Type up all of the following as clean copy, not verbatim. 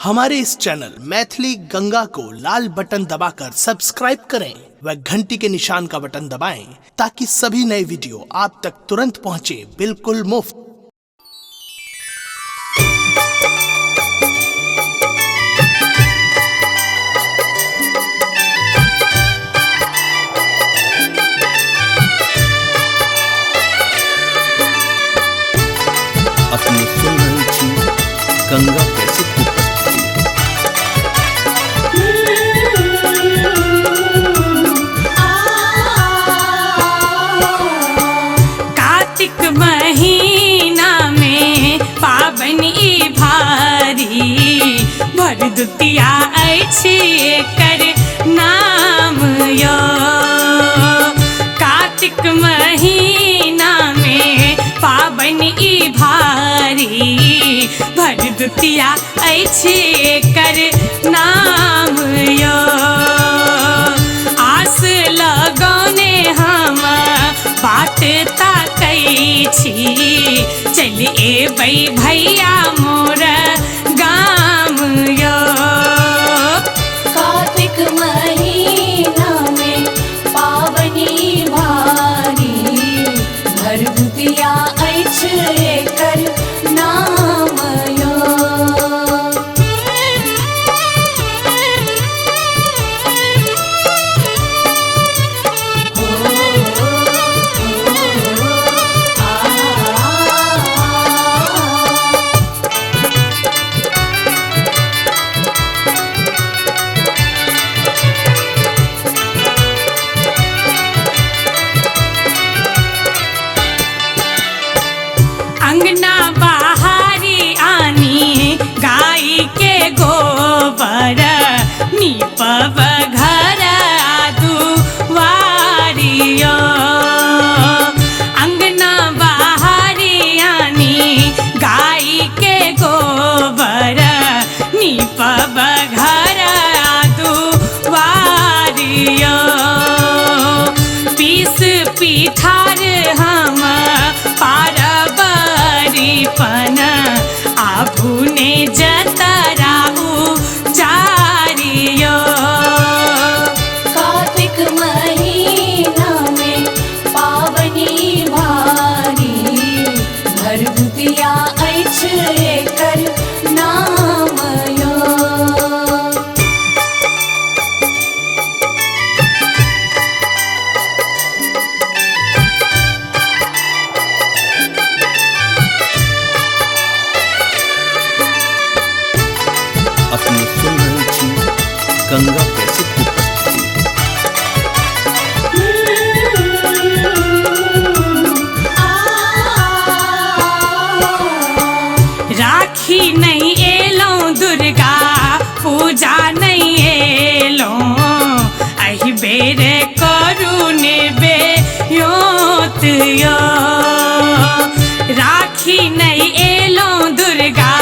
हमारे इस चैनल मैथिली गंगा को लाल बटन दबाकर सब्सक्राइब करें व घंटी के निशान का बटन दबाएं ताकि सभी नए वीडियो आप तक तुरंत पहुंचे बिल्कुल मुफ्त। अपनी सुन रही थी गंगा कैसे की प्रस्तुति। कार्तिक महीना में पाबन ई भारी भरदुतिया अछि एकर नाम यो। कार्तिक महीना में पाबन ई भारी भरदुतिया अछि एकर नाम यो। आस लगौने हम बाट ताकै छी चल एबै भैया मोर गाम यो। कार्तिक महीना में पावनी भारी भरदुतिया अछि एकर नाम यो। अंगना बहारी आनी गाय के गोबर नीपब घर दुआरियो। अंगना बहारी आनी गाय के गोबर नीपब घर दुआरियो। पीस पिठार हम पारबरीपन आभुने जतराऊ चारियो। कार्तिक महीना में पावनी भारी भरदुतिया अछि एकर नाम यो। अपनी सुन रही थी गंगा कैसे की प्रस्तुति। राखी नहीं एलौं दुर्गा पूजा नहीं एलौं एहि बेर करू नेबे योत यो। राखी नहीं एलौं दुर्गा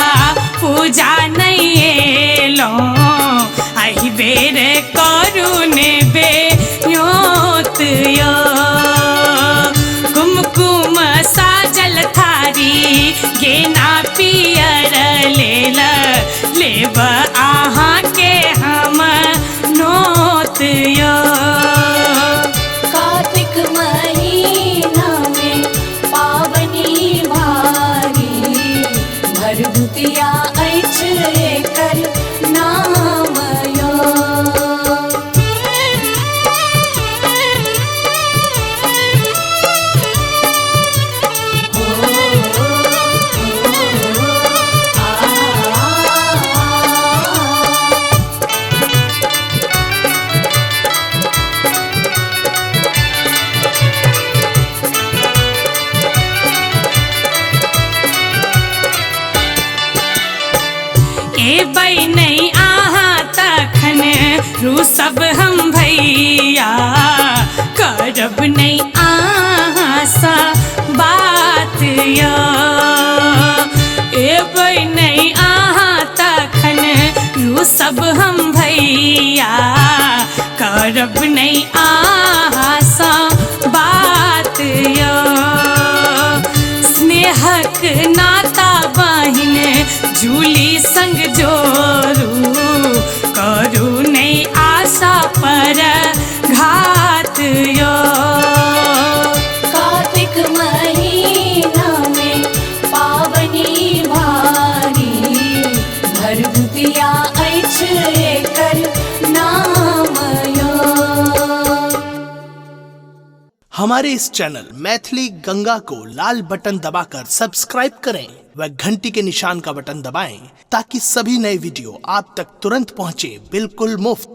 पूजा नहीं एलौं एहि बेर करू नेबे योत यो। कुमकुम साजल थारी गेना पियर लेल लेब अहाँ के हम नोत यो। कार्तिक महीना में पावनी भारी भरदुतिया अछि एकर नाम यो। एबै नहीं अहाँ तखन रूसब हम भैया करब नहीं अहाँ सा बात यो। एबै नहीं अहाँ तखन रूसब हम भैया करब नहीं अहाँ सा बात यो। स्नेहक नाता बहिन झूली संग जोर हमारे इस चैनल मैथिली गंगा को लाल बटन दबाकर सब्सक्राइब करें व घंटी के निशान का बटन दबाएं ताकि सभी नए वीडियो आप तक तुरंत पहुंचे बिल्कुल मुफ्त।